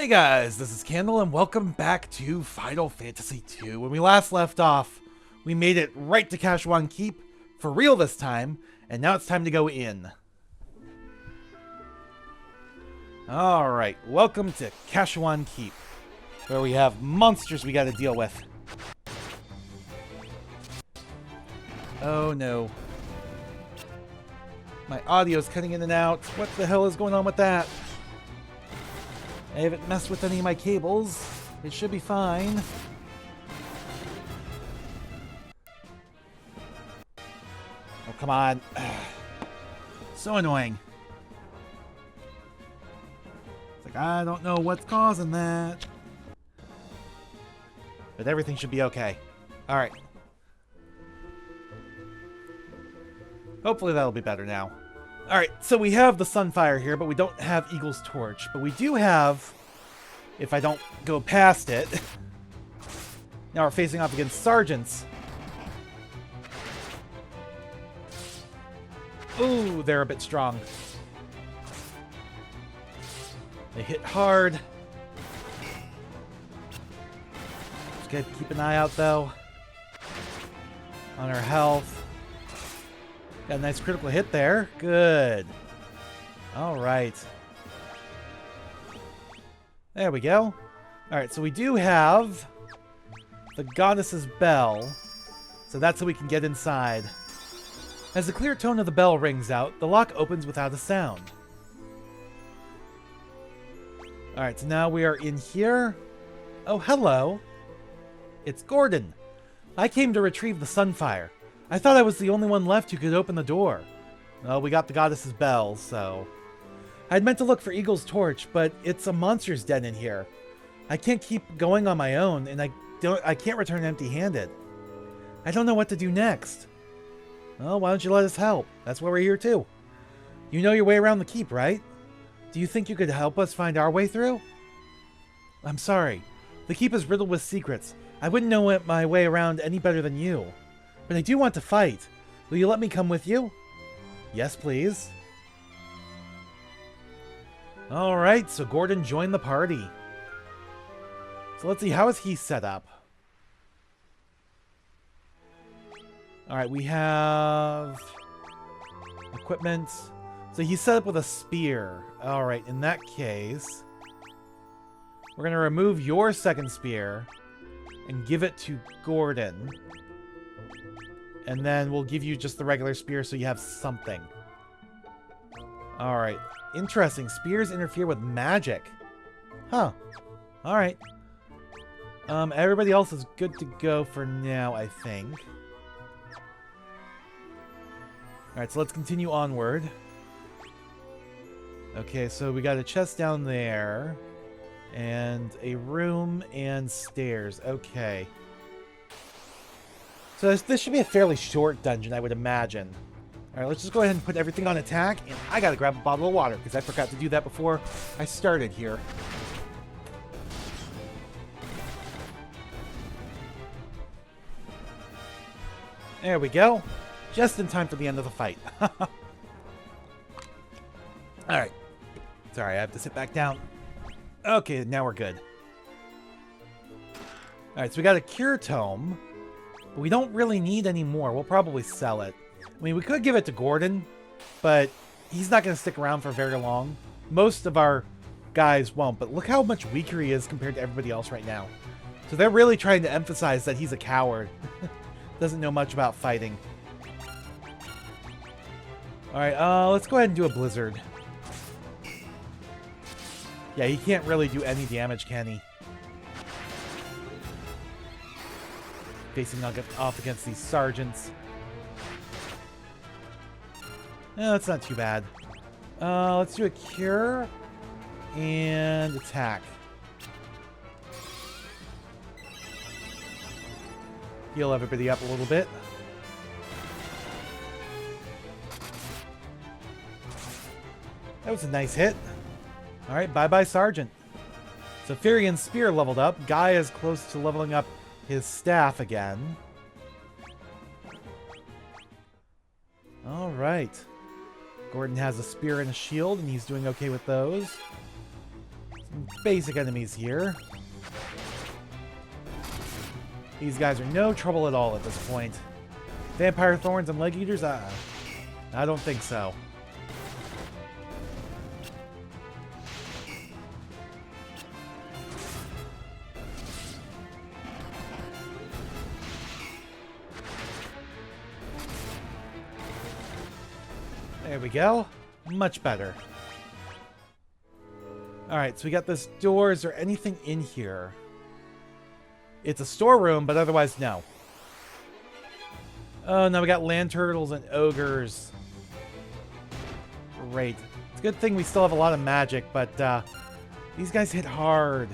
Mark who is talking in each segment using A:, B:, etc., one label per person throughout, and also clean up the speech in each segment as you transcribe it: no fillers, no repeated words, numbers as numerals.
A: Hey guys, this is Candle and welcome back to Final Fantasy II. When we last left off, we made it right to Kashuan Keep, for real this time, and now it's time to go in. Alright, welcome to Kashuan Keep, where we have monsters we gotta deal with. Oh no. My audio's cutting in and out. What the hell is going on with that? I haven't messed with any of my cables. It should be fine. Oh, come on. So annoying. It's like, I don't know what's causing that. But everything should be okay. Alright. Hopefully that'll be better now. Alright, so we have the Sunfire here, but we don't have Egil's torch. But we do have, if I don't go past it, now we're facing off against sergeants. Ooh, they're a bit strong. They hit hard. Just gotta keep an eye out, though, on our health. Got a nice critical hit there. Good. Alright. There we go. Alright, so we do have the Goddess's Bell. So that's how we can get inside. As the clear tone of the bell rings out, the lock opens without a sound. Alright, so now we are in here. Oh, hello. It's Gordon. I came to retrieve the Sunfire. I thought I was the only one left who could open the door. Well, we got the Goddess's Bell, so... I'd meant to look for Egil's torch, but it's a monster's den in here. I can't keep going on my own, and I can't return empty-handed. I don't know what to do next. Well, why don't you let us help? That's why we're here, too. You know your way around the keep, right? Do you think you could help us find our way through? I'm sorry. The keep is riddled with secrets. I wouldn't know my way around any better than you. But I do want to fight. Will you let me come with you? Yes, please. Alright, so Gordon joined the party. So let's see, how is he set up? Alright, we have equipment. So he's set up with a spear. Alright, in that case, we're going to remove your second spear and give it to Gordon. And then we'll give you just the regular spear so you have something. Alright. Interesting. Spears interfere with magic. Huh. Alright. Everybody else is good to go for now, I think. Alright, so let's continue onward. Okay, so we got a chest down there. And a room and stairs. Okay. So this should be a fairly short dungeon, I would imagine. Alright, let's just go ahead and put everything on attack. And I gotta grab a bottle of water, because I forgot to do that before I started here. There we go. Just in time for the end of the fight. Alright. Sorry, I have to sit back down. Okay, now we're good. Alright, so we got a cure tome. But we don't really need any more. We'll probably sell it. I mean, we could give it to Gordon, but he's not going to stick around for very long. Most of our guys won't, but look how much weaker he is compared to everybody else right now. So they're really trying to emphasize that he's a coward. Doesn't know much about fighting. Alright, let's go ahead and do a blizzard. Yeah, he can't really do any damage, can he? Facing off against these sergeants. That's not too bad. Let's do a cure and attack. Heal everybody up a little bit. That was a nice hit. Alright, bye-bye, Sergeant. So Firian's spear leveled up. Guy is close to leveling up his staff again. Alright. Gordon has a spear and a shield, and he's doing okay with those. Some basic enemies here. These guys are no trouble at all at this point. Vampire thorns and leg eaters? I don't think so. There we go. Much better. Alright, so we got this door. Is there anything in here? It's a storeroom, but otherwise, no. Oh, now we got land turtles and ogres. Great. It's a good thing we still have a lot of magic, but these guys hit hard.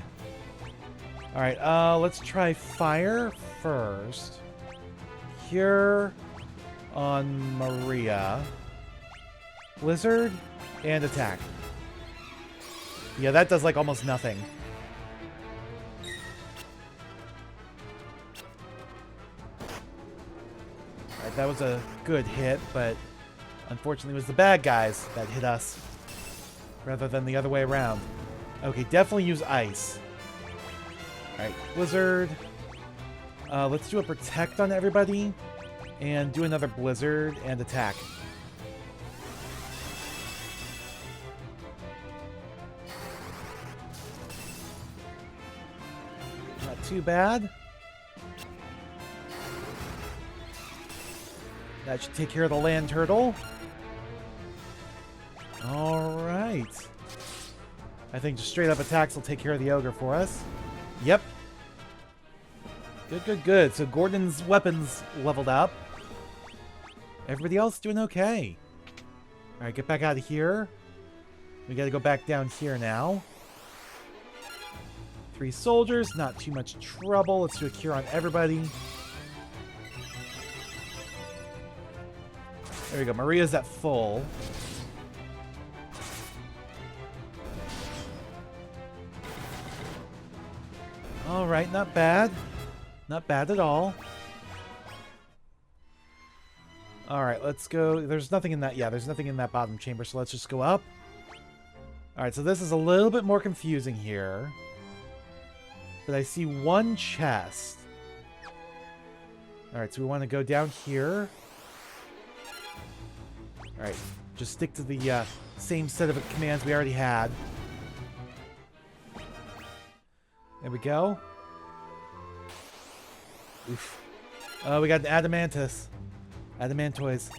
A: Alright, let's try fire first. Cure on Maria. Blizzard and attack. Yeah, that does like almost nothing. Alright, that was a good hit, but unfortunately it was the bad guys that hit us rather than the other way around. Okay, definitely use ice. Alright, Blizzard. Let's do a protect on everybody and do another Blizzard and attack. Not too bad. That should take care of the land turtle. Alright. I think just straight up attacks will take care of the ogre for us. Yep. Good, good, good. So Gordon's weapons leveled up. Everybody else doing okay. Alright, get back out of here. We gotta go back down here now. 3 soldiers, not too much trouble. Let's do a cure on everybody. There we go. Maria's at full. Alright, not bad. Not bad at all. Alright, let's go. There's nothing in that. Yeah, there's nothing in that bottom chamber, so let's just go up. Alright, so this is a little bit more confusing here. But I see one chest. Alright, so we want to go down here. Alright, just stick to the same set of commands we already had. There we go. Oof. We got an Adamantus. Adamantoise.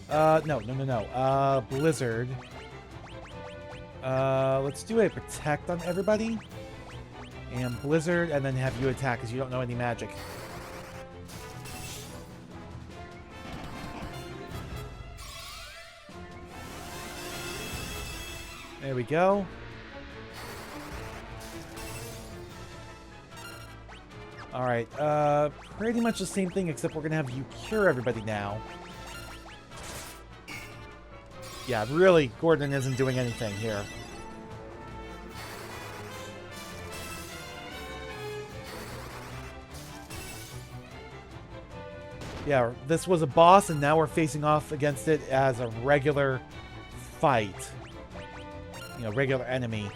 A: No. Blizzard. Let's do a protect on everybody. And Blizzard, and then have you attack, because you don't know any magic. There we go. Alright, pretty much the same thing, except we're gonna have you cure everybody now. Yeah, really, Gordon isn't doing anything here. Yeah, this was a boss, and now we're facing off against it as a regular fight. You know, regular enemy.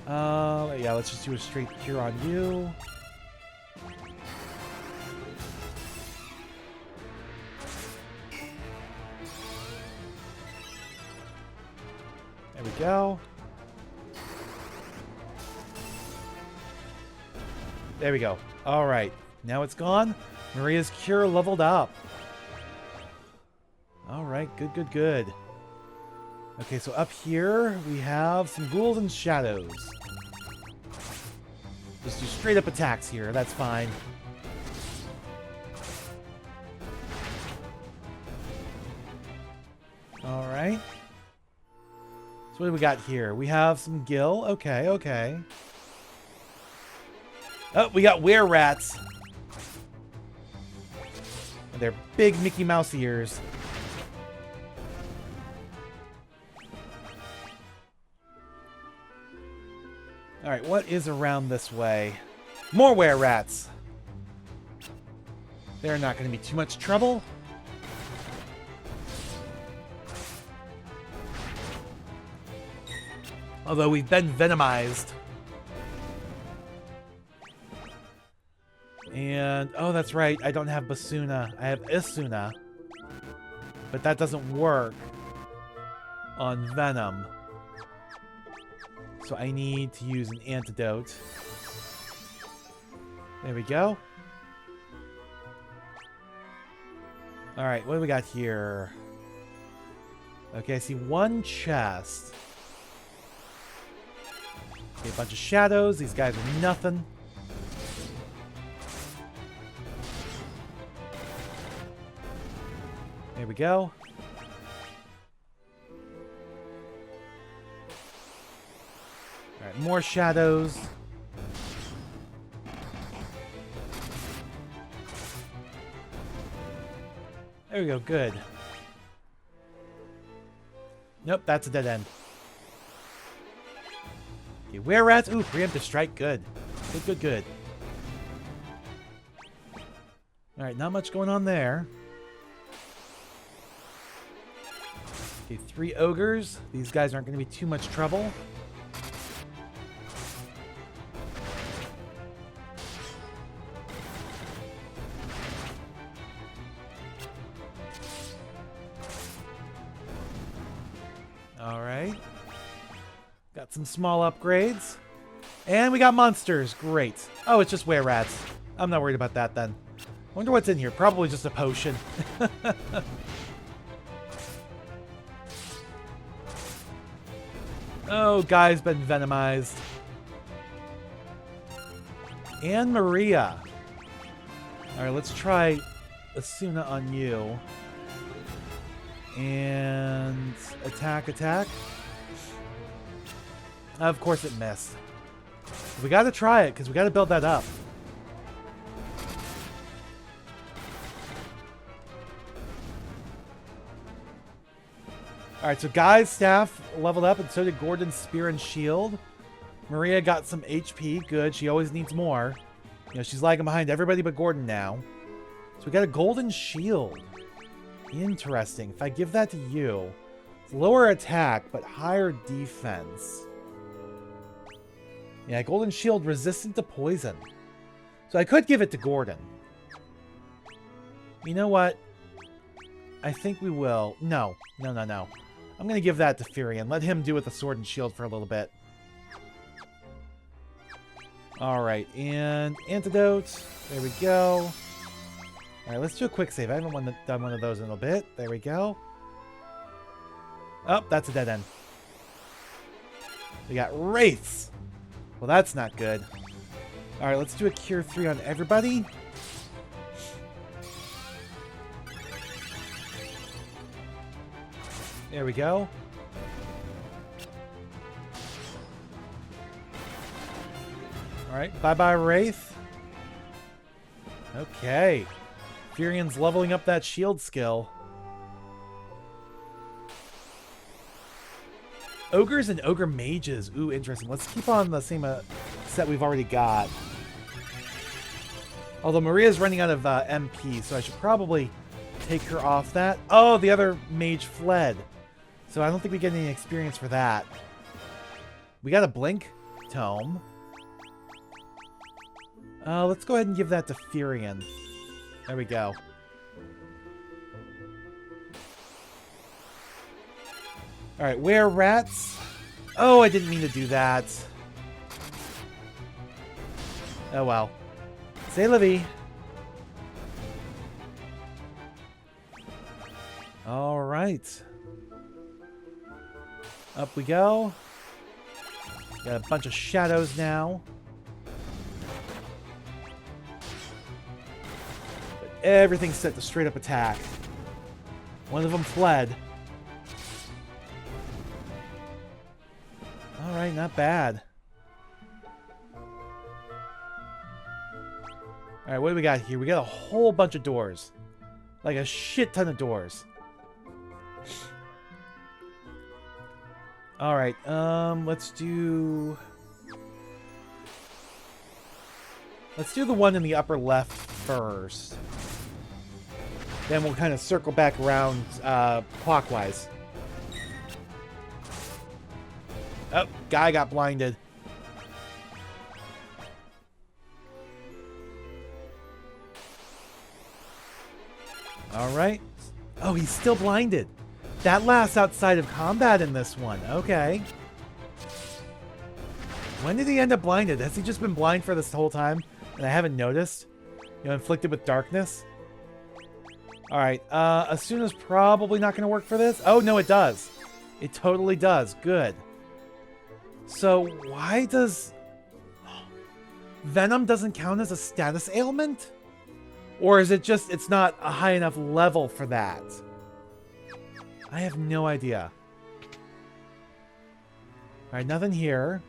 A: Yeah, let's just do a straight cure on you. There we go. There we go. All right. Now it's gone. Maria's cure leveled up. All right. Good, good, good. Okay, so up here we have some ghouls and shadows. Just do straight up attacks here. That's fine. All right. So what do we got here? We have some gill. Okay, okay. Oh, we got were-rats. And they're big Mickey Mouse ears. Alright, what is around this way? More were-rats. They're not going to be too much trouble. Although we've been venomized. And, oh, that's right. I don't have Basuna. I have Isuna. But that doesn't work on Venom. So I need to use an antidote. There we go. Alright, what do we got here? Okay, I see one chest. Okay, a bunch of shadows. These guys are nothing. There we go. Alright, more shadows. There we go, good. Nope, that's a dead end. Okay, were rats? Ooh, preemptive strike, good. Good, good, good. Alright, not much going on there. Okay, 3 ogres. These guys aren't going to be too much trouble. Alright. Got some small upgrades. And we got monsters. Great. Oh, it's just were rats. I'm not worried about that then. Wonder what's in here. Probably just a potion. Oh, guy's been venomized. And Maria. Alright, let's try Asuna on you. And attack, attack. Of course it missed. We gotta try it, because we gotta build that up. Alright, so Guy's staff leveled up, and so did Gordon's spear and shield. Maria got some HP. Good. She always needs more. You know, she's lagging behind everybody but Gordon now. So we got a golden shield. Interesting. If I give that to you, it's lower attack, but higher defense. Yeah, golden shield resistant to poison. So I could give it to Gordon. You know what? I think we will. No. No, no, no. I'm going to give that to Furion. Let him do with the sword and shield for a little bit. Alright, and antidote. There we go. Alright, let's do a quick save. I haven't done one of those in a bit. There we go. Oh, that's a dead end. We got wraiths. Well, that's not good. Alright, let's do a cure 3 on everybody. There we go. Alright, bye-bye Wraith. Okay. Furion's leveling up that shield skill. Ogres and ogre mages. Ooh, interesting. Let's keep on the same set we've already got. Although Maria's running out of MP, so I should probably take her off that. Oh, the other mage fled. So I don't think we get any experience for that. We got a Blink Tome. Let's go ahead and give that to Furion. There we go. Alright, were rats? Oh, I didn't mean to do that. Oh well. C'est la vie. Alright. Up we go. Got a bunch of shadows now. But everything's set to straight up attack. One of them fled. Alright, not bad. Alright, what do we got here? We got a whole bunch of doors. Like a shit ton of doors. Alright, let's do the one in the upper left first. Then we'll kind of circle back around clockwise. Oh, guy got blinded. Alright. Oh, he's still blinded. That lasts outside of combat in this one. Okay. When did he end up blinded? Has he just been blind for this whole time? And I haven't noticed? You know, inflicted with darkness? Alright, Asuna's probably not going to work for this. Oh, no, it does. It totally does. Good. So, why does... Venom doesn't count as a status ailment? Or is it just, it's not a high enough level for that? I have no idea. Alright, nothing here.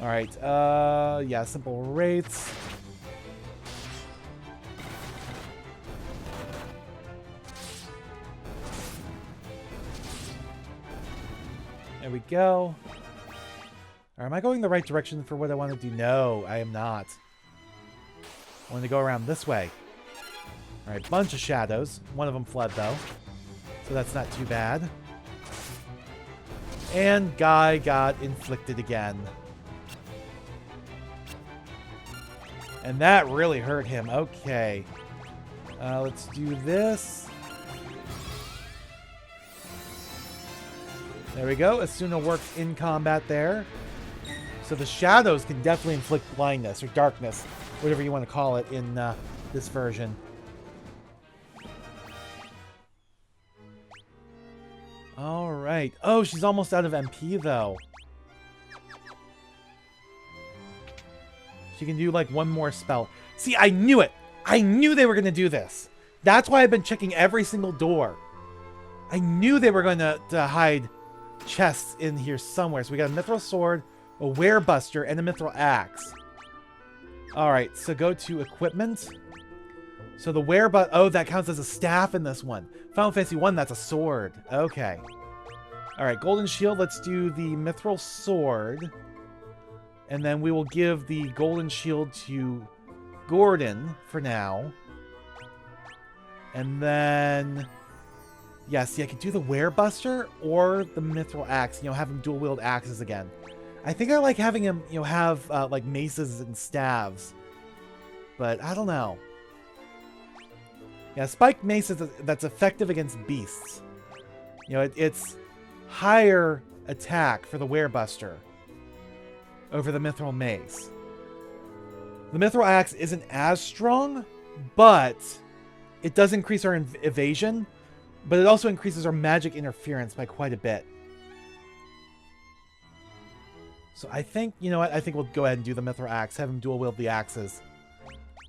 A: Alright, yeah, simple rates. There we go. Or am I going the right direction for what I want to do? No, I am not. I want to go around this way. Alright, bunch of shadows. One of them fled, though. So that's not too bad. And Guy got inflicted again. And that really hurt him. Okay. Let's do this. There we go. Asuna works in combat there. So the shadows can definitely inflict blindness or darkness, whatever you want to call it in this version. Alright. Oh, she's almost out of MP, though. She can do, like, one more spell. See, I knew it! I knew they were going to do this. That's why I've been checking every single door. I knew they were going to hide chests in here somewhere. So we got a mithril sword, a werebuster, and a mithril axe. Alright, so go to equipment. So the werebuster... Oh, that counts as a staff in this one. Final Fantasy 1, that's a sword. Okay. Alright, golden shield. Let's do the mithril sword. And then we will give the golden shield to Gordon for now. And then... Yeah, see, I could do the werebuster or the mithril axe. You know, have him dual wield axes again. I think I like having him, you know, have, like, maces and staves. But I don't know. Yeah, spiked mace that's effective against beasts. You know, it's higher attack for the werebuster over the mithril mace. The mithril axe isn't as strong, but it does increase our evasion, but it also increases our magic interference by quite a bit. So I think, you know what, I think we'll go ahead and do the mithril axe, have him dual wield the axes.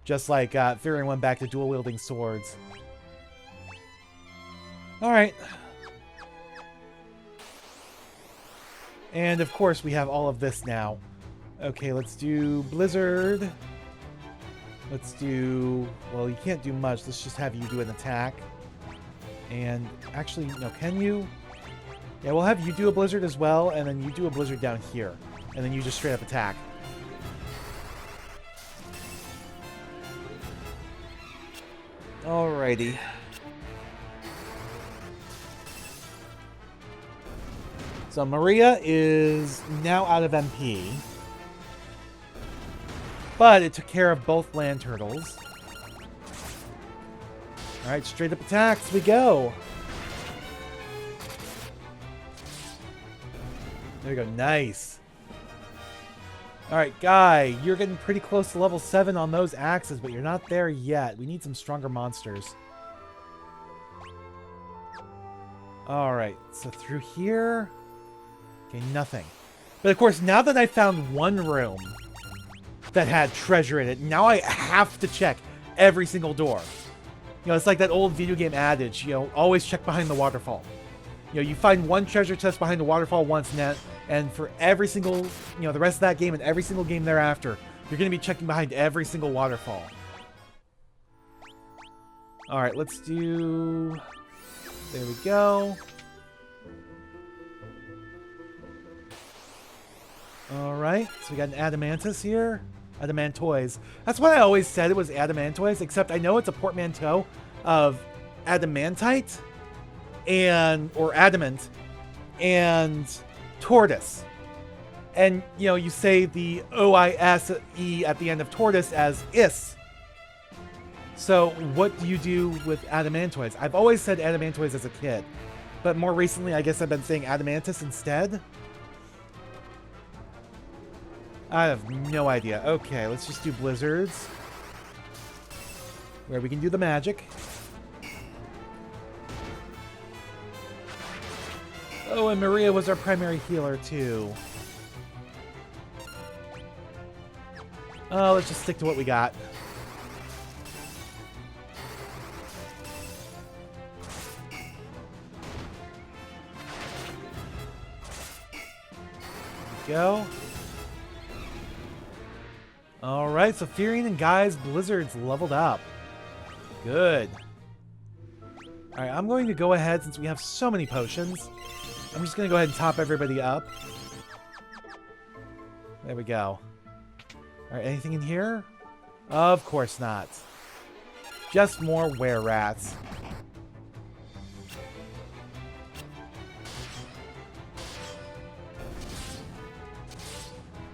A: Just like Fury went back to dual wielding swords. Alright. And of course we have all of this now. Okay, let's do Blizzard. Let's do... Well, you can't do much. Let's just have you do an attack. And actually, no, can you? Yeah, we'll have you do a Blizzard as well, and then you do a Blizzard down here. And then you just straight up attack. Alrighty. So Maria is now out of MP. But it took care of both land turtles. Alright, straight up attacks we go. There we go, nice. Alright, Guy, you're getting pretty close to level 7 on those axes, but you're not there yet. We need some stronger monsters. Alright, so through here... Okay, nothing. But of course, now that I found one room that had treasure in it, now I have to check every single door. You know, it's like that old video game adage, you know, always check behind the waterfall. You know, you find one treasure chest behind the waterfall once, and for every single, you know, the rest of that game and every single game thereafter, you're going to be checking behind every single waterfall. Alright, let's do... There we go. Alright, so we got an Adamantus here. Adamantoise. That's what I always said, it was Adamantoise, except I know it's a portmanteau of adamantite and or adamant and tortoise. And you know, you say the O-I-S-E at the end of tortoise as is. So, what do you do with adamantoids? I've always said adamantoids as a kid, but more recently, I guess I've been saying adamantus instead. I have no idea. Okay, let's just do blizzards, where we can do the magic. Oh, and Maria was our primary healer, too. Oh, let's just stick to what we got. Go. Alright, so Furion and Guy's Blizzards leveled up. Good. Alright, I'm going to go ahead, since we have so many potions, I'm just going to go ahead and top everybody up. There we go. Alright, anything in here? Of course not. Just more were-rats.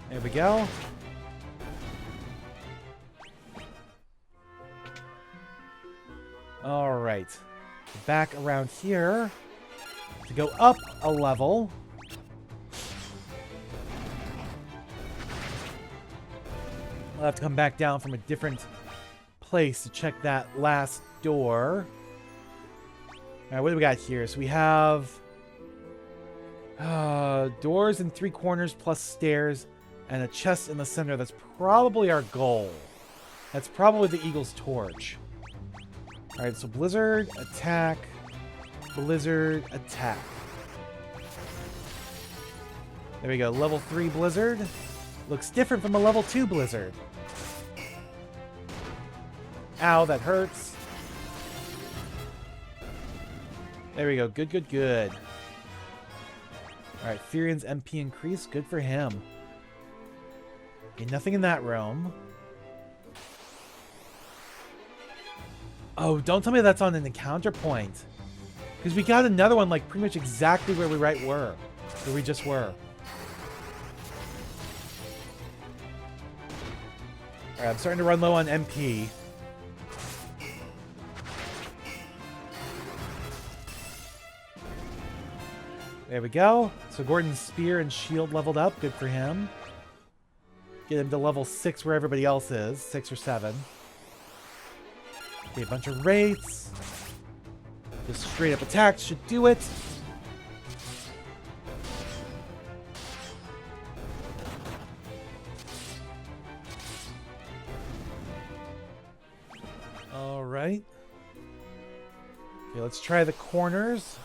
A: There we go. Alright. Back around here to go up a level. I'll have to come back down from a different place to check that last door. Alright, what do we got here? So we have doors in 3 corners plus stairs and a chest in the center. That's probably our goal. That's probably the Eagle's torch. Alright, so Blizzard, attack, Blizzard, attack. There we go, level 3 Blizzard. Looks different from a level 2 Blizzard. Ow, that hurts. There we go, good, good, good. Alright, Furion's MP increased, good for him. Okay, nothing in that room. Oh, don't tell me that's on an encounter point. Because we got another one, like, pretty much exactly where we were. Where we just were. Alright, I'm starting to run low on MP. There we go. So Gordon's spear and shield leveled up. Good for him. Get him to level 6 where everybody else is. 6 or 7. Okay, a bunch of wraiths. Just straight up attacks should do it. Alright. Okay, let's try the corners.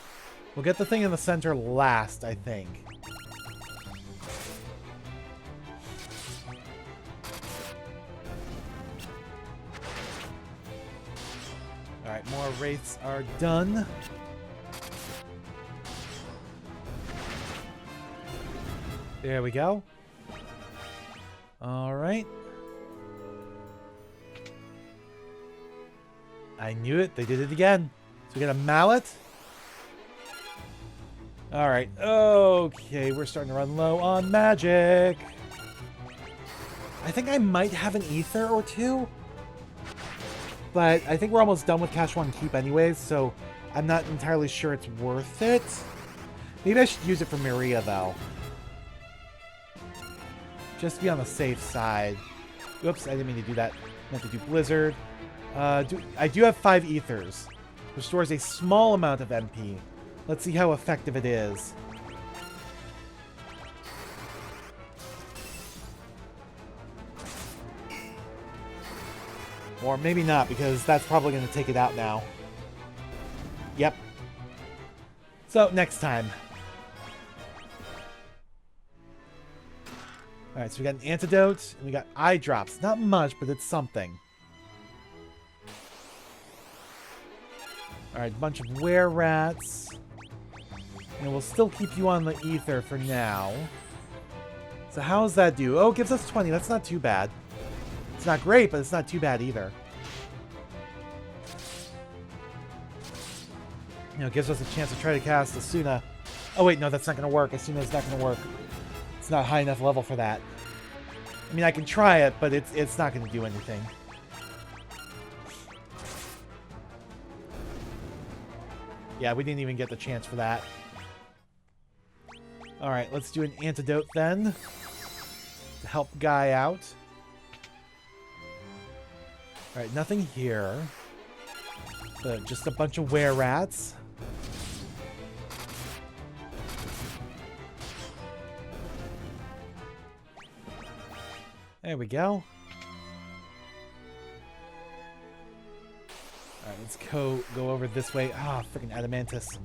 A: We'll get the thing in the center last, I think. Alright, more wraiths are done. There we go. Alright. I knew it. They did it again. So we get a mallet. Alright. Okay, we're starting to run low on magic. I think I might have an ether or two. But I think we're almost done with Kashuan Keep anyways, so I'm not entirely sure it's worth it. Maybe I should use it for Maria, though. Just to be on the safe side. Oops, I didn't mean to do that. I meant to do Blizzard. I do have 5 ethers. Restores a small amount of MP. Let's see how effective it is. Or maybe not, because that's probably going to take it out now. Yep. So, next time. Alright, so we got an antidote, and we got eye drops. Not much, but it's something. Alright, a bunch of were-rats. And we'll still keep you on the ether for now. So how does that do? Oh, it gives us 20. That's not too bad. It's not great, but it's not too bad either. You know, it gives us a chance to try to cast Asuna. Oh wait, no, that's not going to work. Asuna's not going to work. It's not high enough level for that. I mean, I can try it, but it's not going to do anything. Yeah, we didn't even get the chance for that. Alright, let's do an antidote then. To help Guy out. Alright, nothing here. Just a bunch of were-rats. There we go. Alright, let's go over this way. Ah, freaking Adamantus.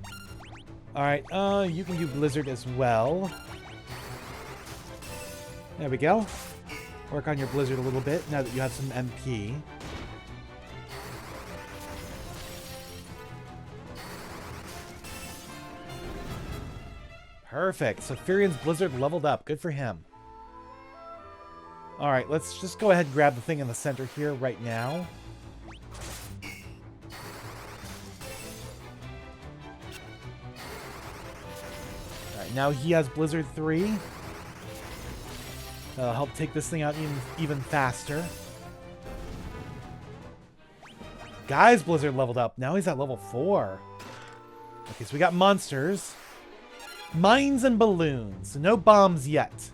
A: Alright, you can do Blizzard as well. There we go. Work on your Blizzard a little bit now that you have some MP. Perfect. So Furion's Blizzard leveled up. Good for him. Alright, let's just go ahead and grab the thing in the center here right now. Alright, now he has Blizzard 3. That'll help take this thing out even faster. Guy's Blizzard leveled up. Now he's at level 4. Okay, so we got monsters. Mines and balloons. So no bombs yet.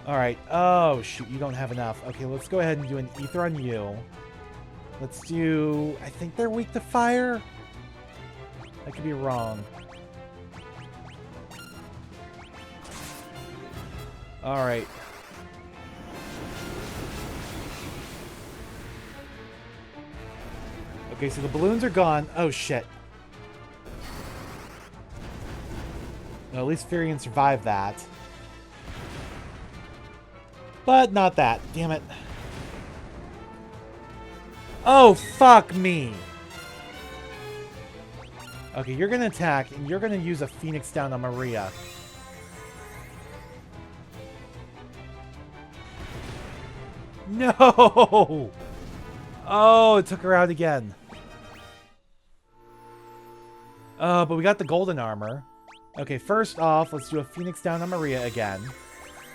A: Alright. Oh, shoot. You don't have enough. Okay, let's go ahead and do an ether on you. Let's do... I think they're weak to fire? I could be wrong. Alright. Okay, so the balloons are gone. Oh, shit. Well, at least Furion survived that. But not that. Damn it. Oh, fuck me. Okay, you're going to attack, and you're going to use a Phoenix down on Maria. No! Oh, it took her out again. But we got the golden armor. Okay, first off, let's do a Phoenix down on Maria again.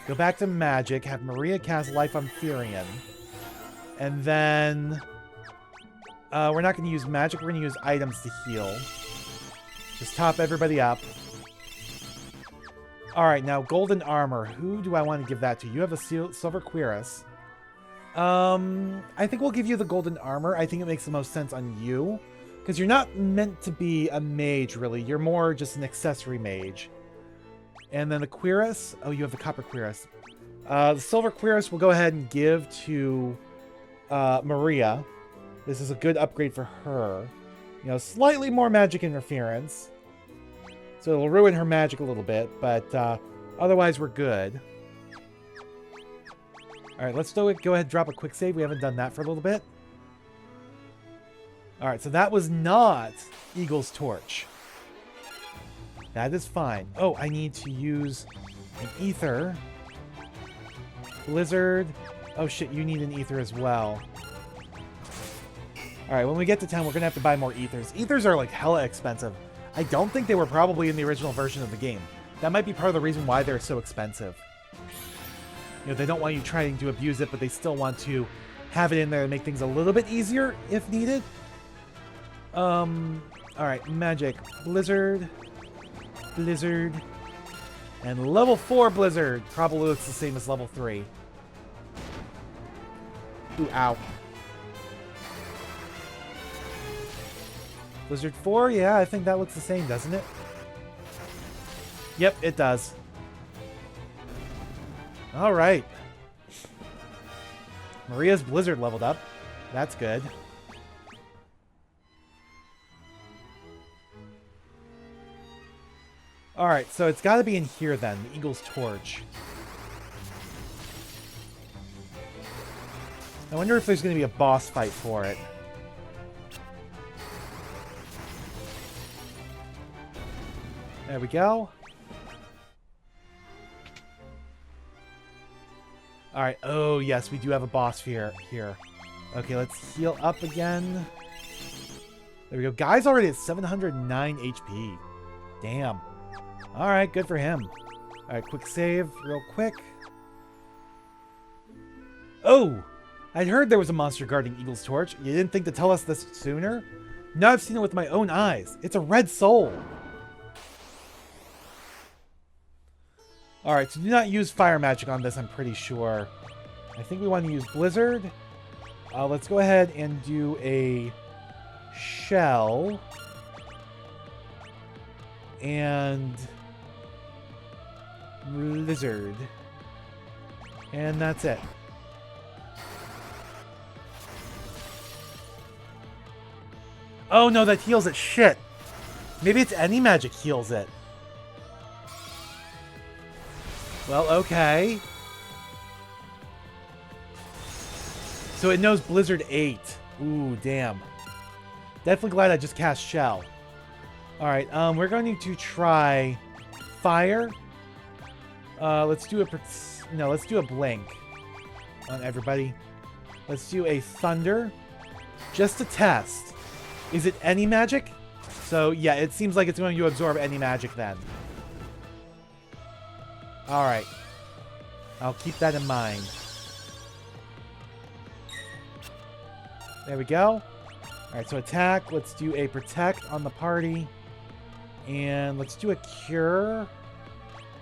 A: Go back to magic, have Maria cast Life on Furion. And then... we're not going to use magic, we're going to use items to heal. Just top everybody up. Alright, now golden armor. Who do I want to give that to? You have a silver cuirass. I think we'll give you the golden armor. I think it makes the most sense on you. Because you're not meant to be a mage, really. You're more just an accessory mage. And then the cuirass. Oh, you have the copper cuirass. The silver cuirass we'll go ahead and give to Maria. This is a good upgrade for her. You know, slightly more magic interference. So it'll ruin her magic a little bit, but otherwise we're good. Alright, let's go ahead and drop a quick save. We haven't done that for a little bit. Alright, so that was not Egil's torch. That is fine. Oh, I need to use an ether. Blizzard. Oh shit, you need an ether as well. Alright, when we get to town, we're going to have to buy more ethers. Ethers are like hella expensive. I don't think they were probably in the original version of the game. That might be part of the reason why they're so expensive. You know, they don't want you trying to abuse it, but they still want to have it in there and make things a little bit easier if needed. Alright, magic. Blizzard. Blizzard. And level 4 Blizzard. Probably looks the same as level 3. Ooh, ow. Blizzard 4? Yeah, I think that looks the same, doesn't it? Yep, it does. Alright. Maria's Blizzard leveled up. That's good. Alright, so it's got to be in here then. The Eagle's Torch. I wonder if there's going to be a boss fight for it. There we go. Alright, oh yes, we do have a boss here. Okay, let's heal up again. There we go. Guy's already at 709 HP. Damn. Alright, good for him. Alright, quick save, real quick. Oh! I'd heard there was a monster guarding Eagle's Torch. You didn't think to tell us this sooner? Now I've seen it with my own eyes. It's a red soul. Alright, so do not use fire magic on this, I'm pretty sure. I think we want to use blizzard. Let's go ahead and do a shell. And blizzard. And that's it. Oh no, that heals it. Shit. Maybe it's any magic heals it. Well, okay. So it knows Blizzard 8. Ooh, damn. Definitely glad I just cast Shell. Alright, we're going to try Fire. Let's do a Blink on everybody. Let's do a Thunder. Just to test. Is it any magic? So, yeah, it seems like it's going to absorb any magic then. Alright. I'll keep that in mind. There we go. Alright, so attack. Let's do a protect on the party. And let's do a cure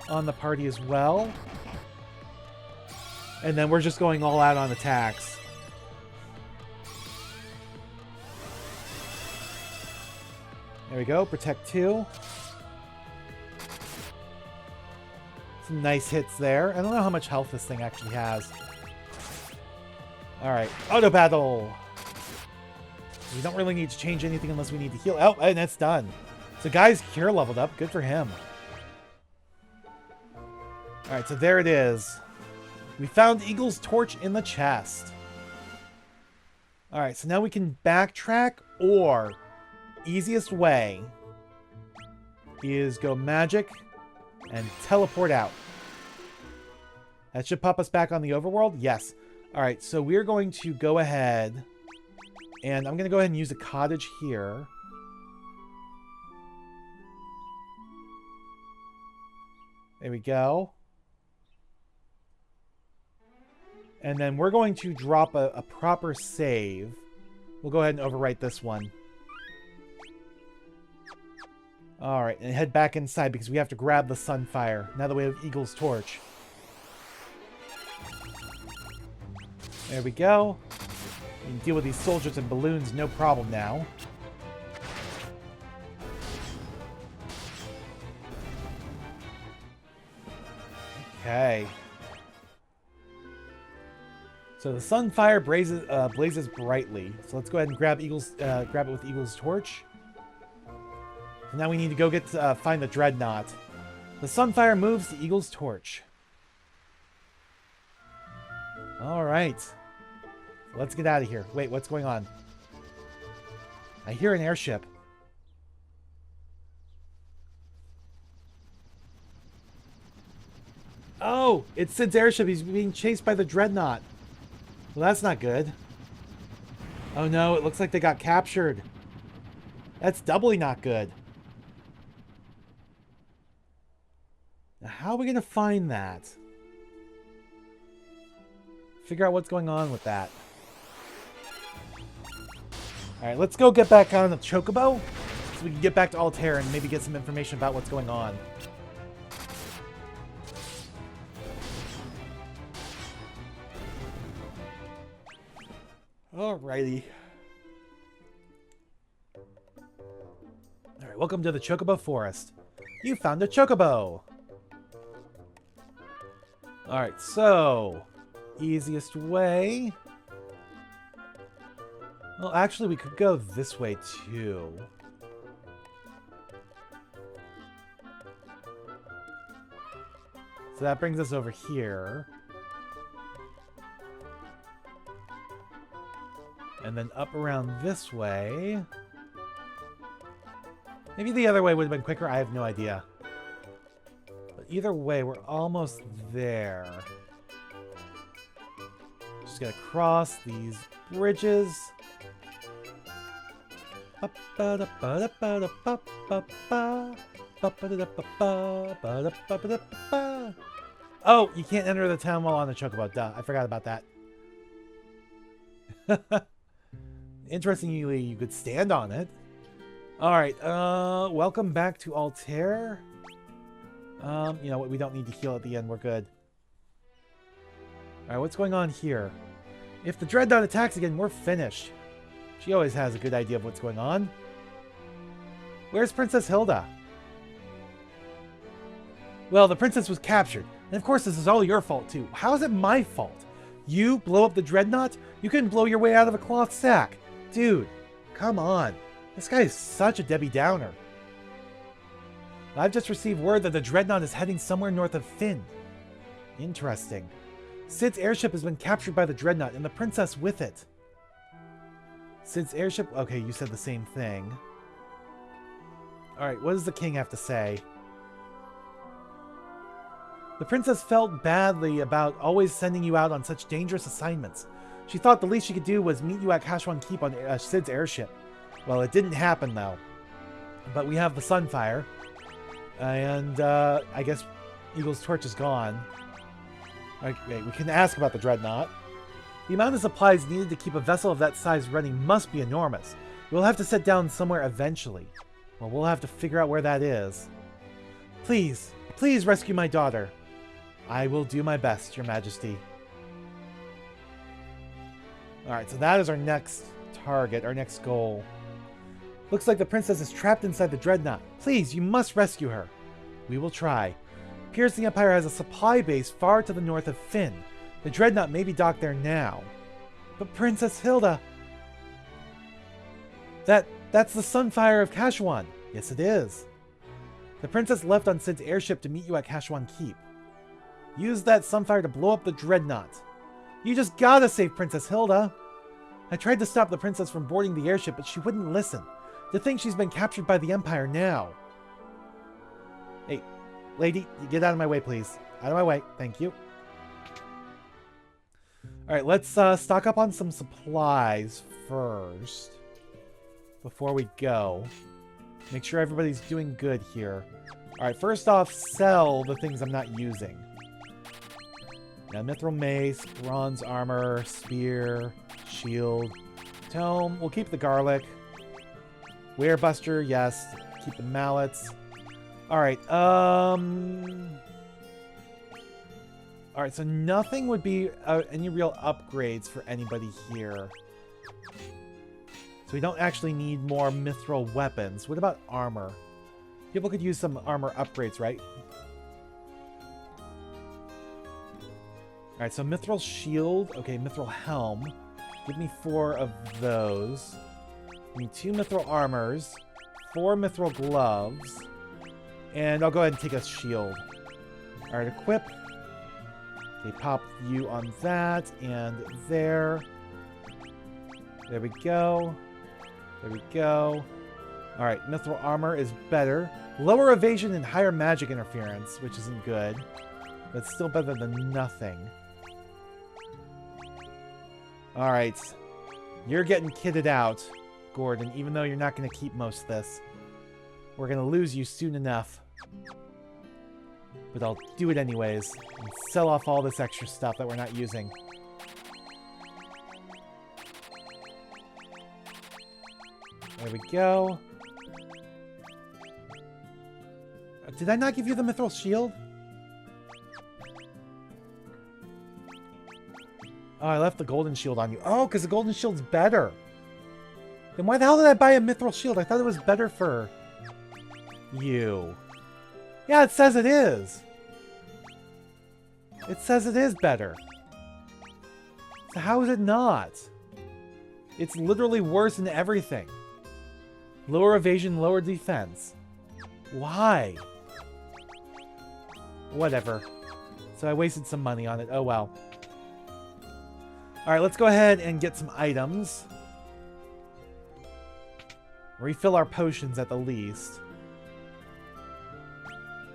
A: on the party as well. And then we're just going all out on attacks. There we go. Protect 2. Some nice hits there. I don't know how much health this thing actually has. Alright. Auto battle. We don't really need to change anything unless we need to heal. Oh, and that's done. So guy's cure leveled up. Good for him. Alright, so there it is. We found Egil's torch in the chest. Alright, so now we can backtrack, or easiest way is go magic and teleport out. That should pop us back on the overworld. Yes. Alright, so we're going to go ahead and I'm going to go ahead and use a cottage here. There we go. And then we're going to drop a proper save. We'll go ahead and overwrite this one. Alright, and head back inside because we have to grab the Sunfire now that we have Egil's torch. There we go. We can deal with these soldiers and balloons, no problem now. Okay. So the Sunfire blazes brightly. So let's go ahead and grab it with Egil's torch. And now we need to go find the Dreadnaught. The Sunfire moves to Egil's torch. Alright. Let's get out of here. Wait, what's going on? I hear an airship. Oh! It's Cid's airship. He's being chased by the Dreadnaught. Well, that's not good. Oh no, it looks like they got captured. That's doubly not good. Now, how are we going to find that? Figure out what's going on with that. Alright, let's go get back on the Chocobo so we can get back to Altair and maybe get some information about what's going on. Alrighty. Alright, welcome to the Chocobo Forest. You found a Chocobo! Alright, so easiest way. Well, actually, we could go this way too. So that brings us over here. And then up around this way. Maybe the other way would have been quicker. I have no idea. But either way, we're almost there. Just gotta cross these bridges. Oh, you can't enter the town while on the Chocobo. Duh, I forgot about that. Interestingly, you could stand on it. Alright, welcome back to Altair. You know what, we don't need to heal at the end, we're good. Alright, what's going on here? If the Dreadnaught attacks again, we're finished. She always has a good idea of what's going on. Where's Princess Hilda? Well, the princess was captured. And of course, this is all your fault, too. How is it my fault? You blow up the Dreadnaught? You couldn't blow your way out of a cloth sack. Dude, come on. This guy is such a Debbie Downer. I've just received word that the Dreadnaught is heading somewhere north of Finn. Interesting. Cid's airship has been captured by the Dreadnaught, and the princess with it. Cid's airship... Okay, you said the same thing. Alright, what does the king have to say? The princess felt badly about always sending you out on such dangerous assignments. She thought the least she could do was meet you at Kashuan Keep on Cid's airship. Well, it didn't happen, though. But we have the Sunfire. And, I guess Egil's torch is gone. Okay, we can ask about the Dreadnaught. The amount of supplies needed to keep a vessel of that size running must be enormous. We'll have to set down somewhere eventually. Well, we'll have to figure out where that is. Please, please rescue my daughter. I will do my best, Your Majesty. Alright, so that is our next target, our next goal. Looks like the princess is trapped inside the Dreadnaught. Please, you must rescue her. We will try. Appears the Empire has a supply base far to the north of Finn. The Dreadnaught may be docked there now. But Princess Hilda... That's the Sunfire of Kashuan. Yes, it is. The princess left on Cid's airship to meet you at Kashuan Keep. Use that Sunfire to blow up the Dreadnaught. You just gotta save Princess Hilda. I tried to stop the princess from boarding the airship, but she wouldn't listen. To think she's been captured by the Empire now. Hey, lady, get out of my way, please. Out of my way. Thank you. Alright, let's stock up on some supplies first. Before we go. Make sure everybody's doing good here. Alright, first off, sell the things I'm not using. Now, mithril mace, bronze armor, spear, shield, tome. We'll keep the garlic. Werebuster, yes. Keep the mallets. Alright, Alright, so nothing would be any real upgrades for anybody here. So we don't actually need more mithril weapons. What about armor? People could use some armor upgrades, right? Alright, so mithril shield. Okay, mithril helm. Give me 4 of those. Give me 2 mithril armors. 4 mithril gloves. And I'll go ahead and take a shield. Alright, equip. Okay, pop you on that. And there. There we go. There we go. Alright, mithril armor is better. Lower evasion and higher magic interference, which isn't good. But still better than nothing. Alright. You're getting kitted out, Gordon, even though you're not going to keep most of this. We're going to lose you soon enough. But I'll do it anyways. And sell off all this extra stuff that we're not using. There we go. Did I not give you the mithril shield? Oh, I left the golden shield on you. Oh, because the golden shield's better. Then why the hell did I buy a mithril shield? I thought it was better for you. Yeah, it says it is. It says it is better. So how is it not? It's literally worse in everything. Lower evasion, lower defense. Why? Whatever. So I wasted some money on it. Oh well. Alright, let's go ahead and get some items. Refill our potions at the least.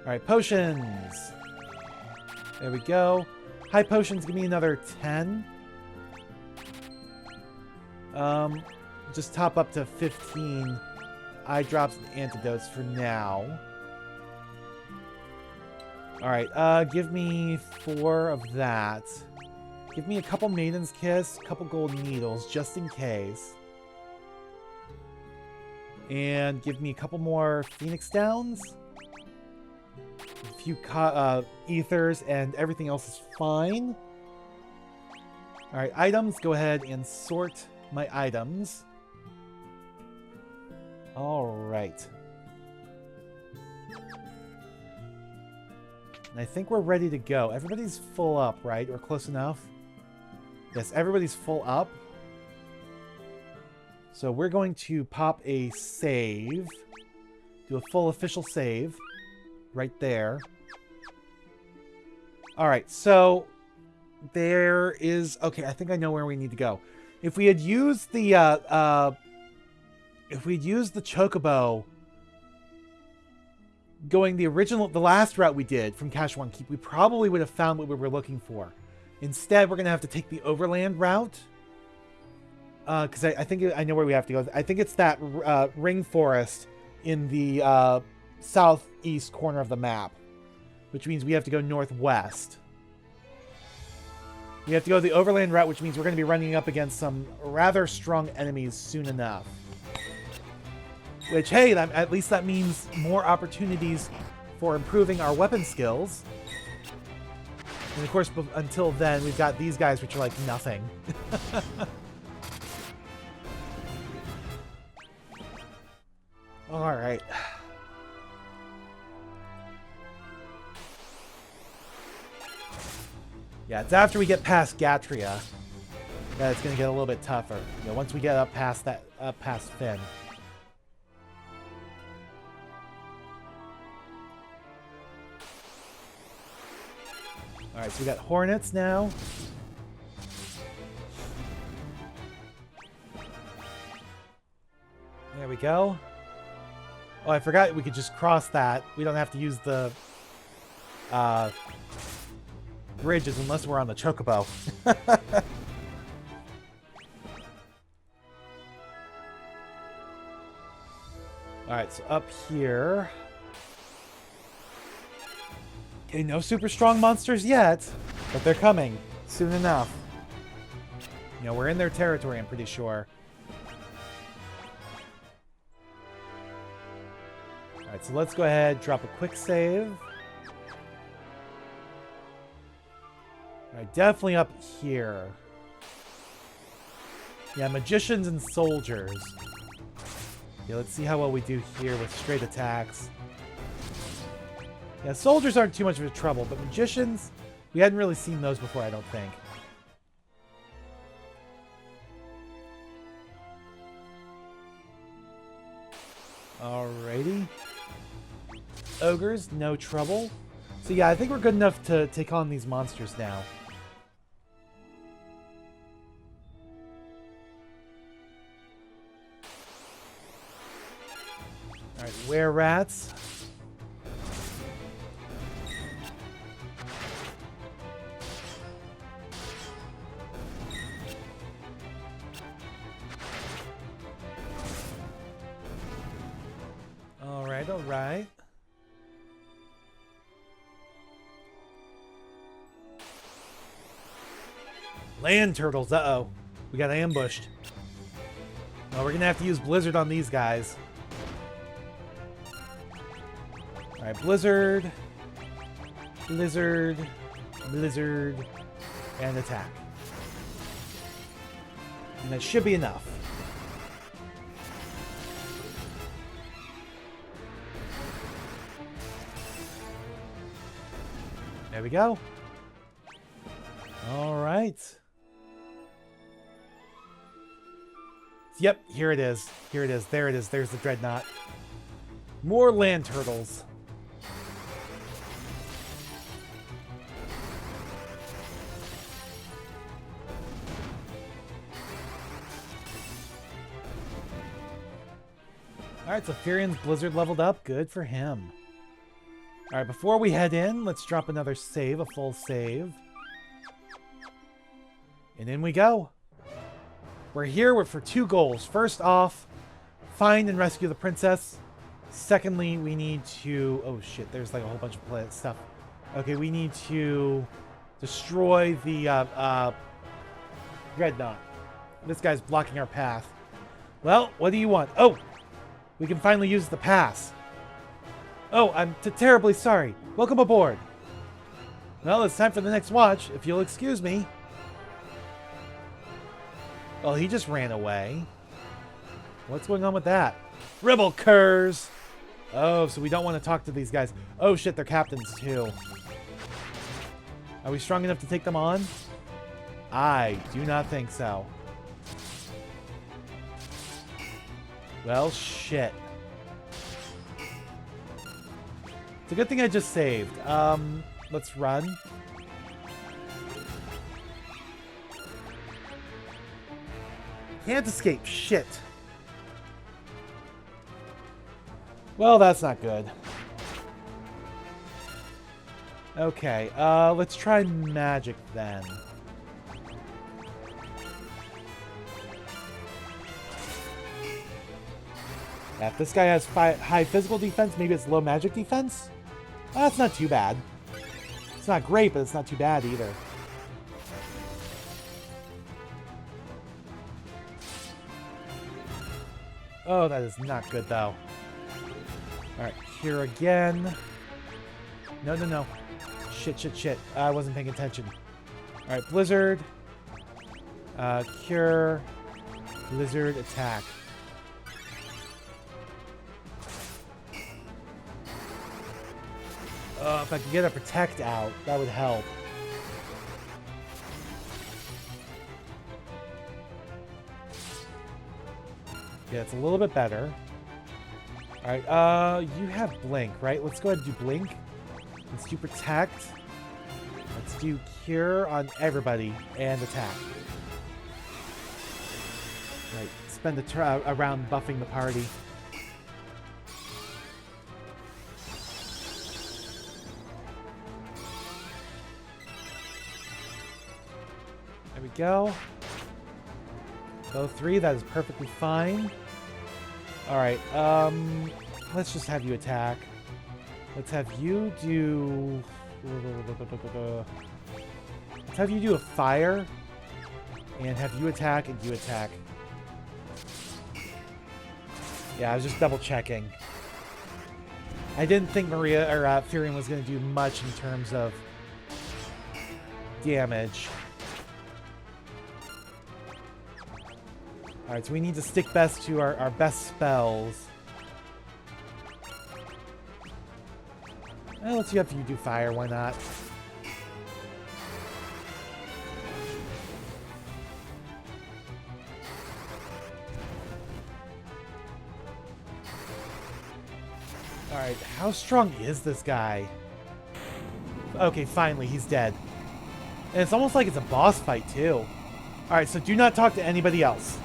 A: Alright, potions. There we go. High potions give me another 10. Just top up to 15 eye drops and antidotes for now. Alright, give me 4 of that. Give me a couple Maiden's Kiss, a couple gold needles, just in case. And give me a couple more Phoenix Downs. A few ethers, and everything else is fine. Alright, items. Go ahead and sort my items. Alright. And I think we're ready to go. Everybody's full up, right? Or close enough? Yes, everybody's full up. So we're going to pop a save. Do a full official save. Right there. Alright, so there is... Okay, I think I know where we need to go. If we had used the Chocobo going the last route we did from Kashuan Keep, we probably would have found what we were looking for. Instead, we're going to have to take the overland route. Because I think I know where we have to go. I think it's that ring forest in the southeast corner of the map. Which means we have to go northwest. We have to go the overland route, which means we're going to be running up against some rather strong enemies soon enough. Which, hey, at least that means more opportunities for improving our weapon skills. And of course, until then, we've got these guys, which are like nothing. Alright. Yeah, it's after we get past Gatria that it's going to get a little bit tougher. You know, once we get up past that, past Finn. Alright, so we got Hornets now. There we go. Oh, I forgot we could just cross that. We don't have to use the bridges unless we're on the Chocobo. Alright, so up here. Okay, no super strong monsters yet, but they're coming soon enough. You know, we're in their territory, I'm pretty sure. Alright, so let's go ahead, drop a quick save. Alright, definitely up here. Yeah, magicians and soldiers. Yeah, let's see how well we do here with straight attacks. Yeah, soldiers aren't too much of a trouble, but magicians, we hadn't really seen those before, I don't think. Alrighty. Ogres, no trouble. So yeah, I think we're good enough to take on these monsters now. Alright, were-rats. Alright, alright. Land turtles, uh-oh. We got ambushed. Oh, we're gonna have to use Blizzard on these guys. Alright, Blizzard. Blizzard. Blizzard. And attack. And that should be enough. There we go. Alright. Yep, here it is. Here it is. There it is. There's the Dreadnaught. More land turtles. Alright, so Furion's Blizzard leveled up. Good for him. Alright, before we head in, let's drop another save, a full save. And in we go. We're here for two goals. First off, find and rescue the princess. Secondly, we need to... Oh shit, there's like a whole bunch of stuff. Okay, we need to destroy the Dreadnaught. This guy's blocking our path. Well, what do you want? Oh! We can finally use the pass. Oh, I'm terribly sorry. Welcome aboard. Well, it's time for the next watch, if you'll excuse me. Well, he just ran away. What's going on with that? Rebel curs! Oh, so we don't want to talk to these guys. Oh shit, they're captains too. Are we strong enough to take them on? I do not think so. Well, shit. It's a good thing I just saved. Let's run. Can't escape. Shit. Well, that's not good. Okay, let's try magic then. Yeah, if this guy has high physical defense, maybe it's low magic defense? Well, that's not too bad. It's not great, but it's not too bad either. Oh, that is not good, though. Alright, here again. No, no, no. Shit, shit, shit. I wasn't paying attention. Alright, Blizzard. Cure. Blizzard, attack. If I could get a protect out, that would help. Yeah, it's a little bit better. Alright, you have blink, right? Let's go ahead and do blink. Let's do protect. Let's do cure on everybody and attack. Right, spend a round buffing the party. There we go. Both 3, that is perfectly fine. Alright, let's just have you attack. Let's have you do... Let's have you do a fire. And have you attack and you attack. Yeah, I was just double checking. I didn't think Maria or Furion was going to do much in terms of damage. Alright, so we need to stick best to our best spells. Let's see if you do fire, why not? Alright, how strong is this guy? Okay, finally, he's dead. And it's almost like it's a boss fight, too. Alright, so do not talk to anybody else.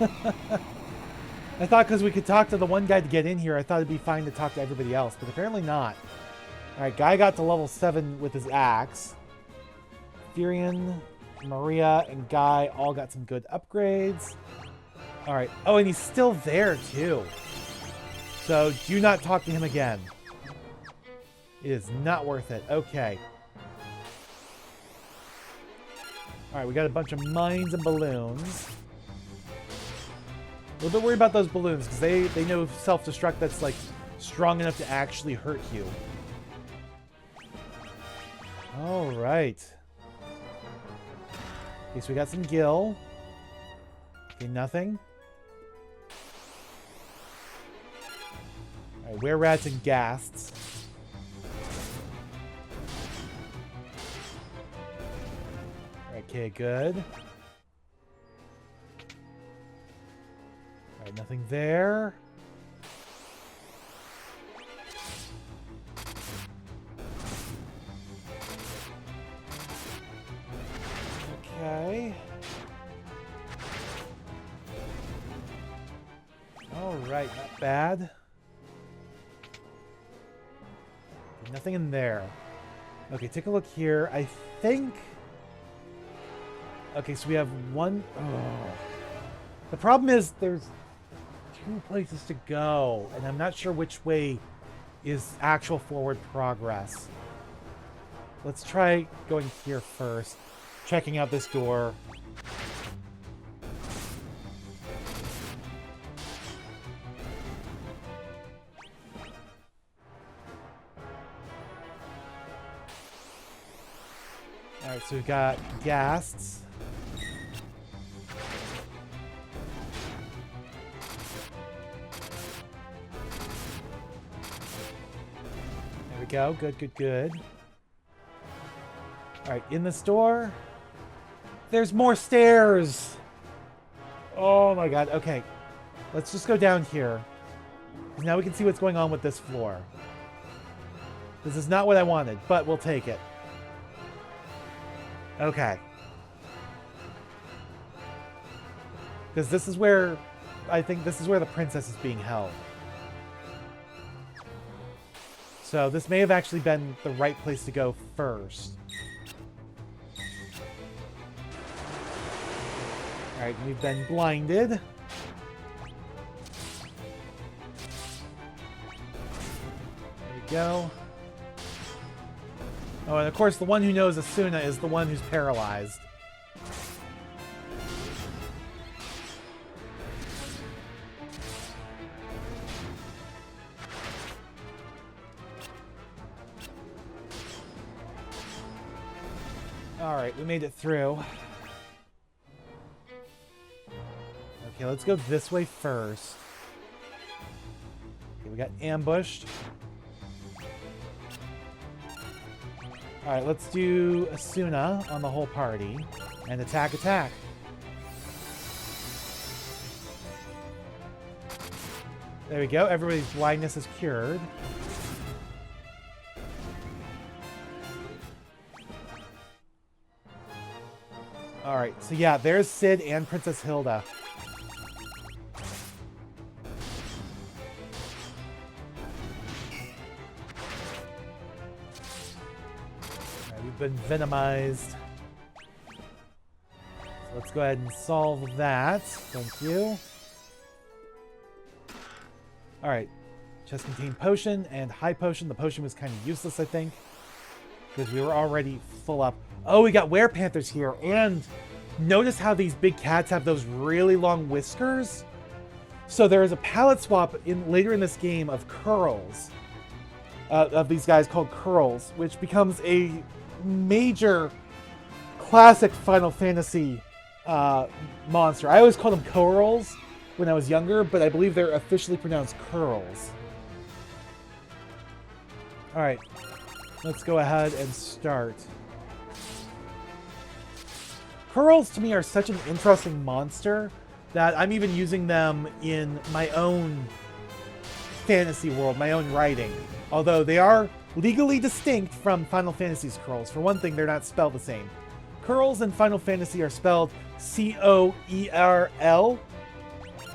A: I thought because we could talk to the one guy to get in here, I thought it'd be fine to talk to everybody else, but apparently not. Alright, guy got to level 7 with his axe. Furion, Maria, and Guy all got some good upgrades. Alright, oh, and he's still there, too. So, do not talk to him again. It is not worth it. Okay. Alright, we got a bunch of mines and balloons. A little bit worried about those balloons, because they know self-destruct that's, like, strong enough to actually hurt you. Alright. Okay, so we got some gil. Okay, nothing. Alright, were-rats and ghasts. Okay, good. Alright, nothing there. Okay. Alright, not bad. Nothing in there. Okay, take a look here. I think... Okay, so we have one... Oh. The problem is there's 2 places to go, and I'm not sure which way is actual forward progress. Let's try going here first. Checking out this door. Alright, so we've got ghasts. There we go. Good, good, good. Alright, in this door. There's more stairs! Oh my god. Okay. Let's just go down here. Now we can see what's going on with this floor. This is not what I wanted, but we'll take it. Okay. Because this is where... I think this is where the princess is being held. So this may have actually been the right place to go first. Alright, we've been blinded. There we go. Oh, and of course the one who knows Asuna is the one who's paralyzed. Alright, we made it through. Okay, let's go this way first. Okay, we got ambushed. Alright, let's do Asuna on the whole party. And attack, attack. There we go. Everybody's blindness is cured. Alright, so yeah, there's Cid and Princess Hilda. Been venomized. So let's go ahead and solve that. Thank you. Alright. Chest contained potion and high potion. The potion was kind of useless, I think. Because we were already full up. Oh, we got werepanthers here. And notice how these big cats have those really long whiskers? So there is a palette swap later in this game of curls. Of these guys called curls. Which becomes a major classic Final Fantasy monster. I always called them Corals when I was younger, but I believe they're officially pronounced Curls. Alright, let's go ahead and start. Curls to me are such an interesting monster that I'm even using them in my own fantasy world, my own writing. Although they are legally distinct from Final Fantasy's Curls. For one thing, they're not spelled the same. Curls in Final Fantasy are spelled C-O-E-R-L,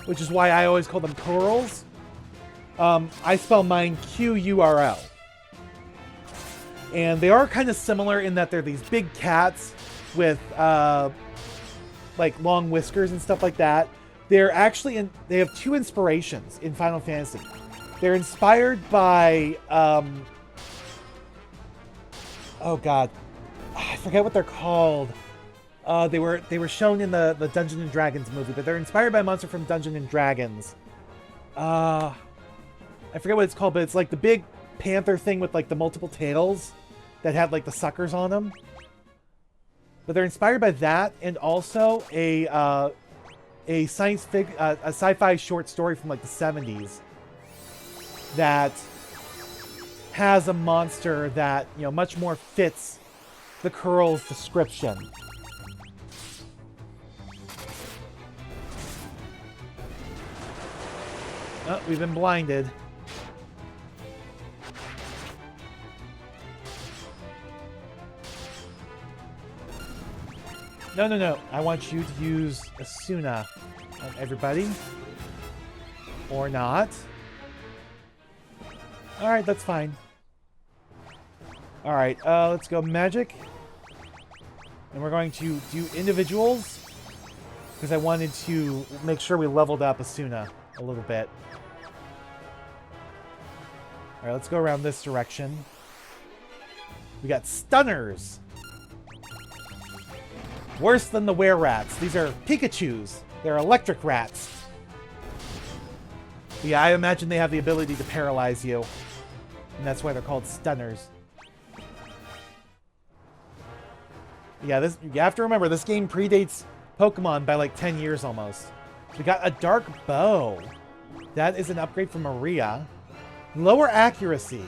A: which is why I always call them Curls. I spell mine Q-U-R-L. And they are kind of similar in that they're these big cats with like long whiskers and stuff like that. They're actually they have two inspirations in Final Fantasy. They're inspired by oh god, I forget what they're called. They were shown in the Dungeons and Dragons movie, but they're inspired by a monster from Dungeons and Dragons. I forget what it's called, but it's like the big panther thing with like the multiple tails that have like the suckers on them. But they're inspired by that, and also a sci-fi short story from like the 70s that has a monster that, you know, much more fits the Curl's description. Oh, we've been blinded. No, no, no. I want you to use Asuna on everybody. Or not. Alright, that's fine. Alright, let's go magic. And we're going to do individuals. Because I wanted to make sure we leveled up Asuna a little bit. Alright, let's go around this direction. We got stunners. Worse than the were-rats. These are Pikachus. They're electric rats. Yeah, I imagine they have the ability to paralyze you. And that's why they're called stunners. Yeah, this you have to remember, this game predates Pokemon by like 10 years almost. We got a Dark Bow. That is an upgrade from Maria. Lower accuracy,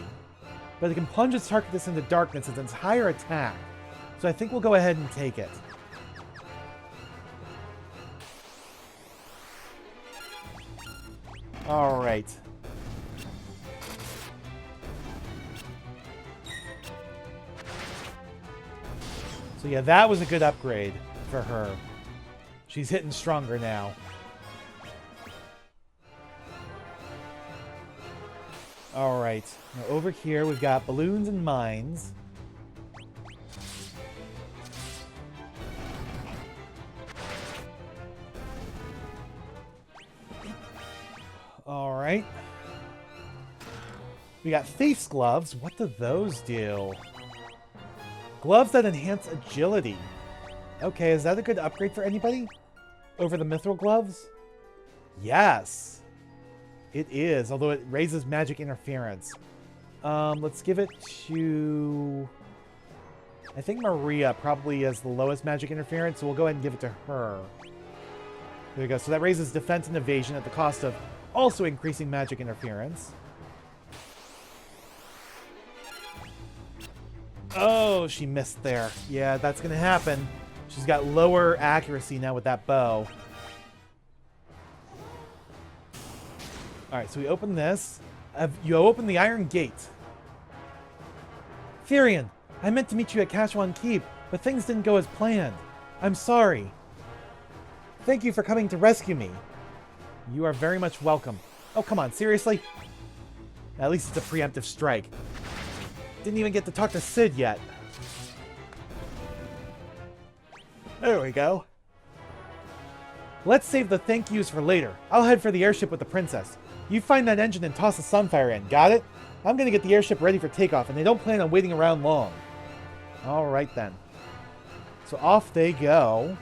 A: but it can plunge its target into darkness and its higher attack. So I think we'll go ahead and take it. Alright. So yeah, that was a good upgrade for her. She's hitting stronger now. Alright, now over here we've got balloons and mines. Alright. We got face gloves. What do those do? Gloves that enhance agility. Okay, is that a good upgrade for anybody? Over the mithril gloves? Yes. It is, although it raises magic interference. Let's give it to... I think Maria probably has the lowest magic interference, so we'll go ahead and give it to her. There we go. So that raises defense and evasion at the cost of also increasing magic interference. Oh, she missed there. Yeah, that's going to happen. She's got lower accuracy now with that bow. Alright, so we open this. You open the Iron Gate. Firion, I meant to meet you at Kashuan Keep, but things didn't go as planned. I'm sorry. Thank you for coming to rescue me. You are very much welcome. Oh, come on, seriously? At least it's a preemptive strike. Didn't even get to talk to Cid yet. There we go. Let's save the thank yous for later. I'll head for the airship with the princess. You find that engine and toss the Sunfire in, got it? I'm gonna get the airship ready for takeoff, and they don't plan on waiting around long. Alright then. So off they go.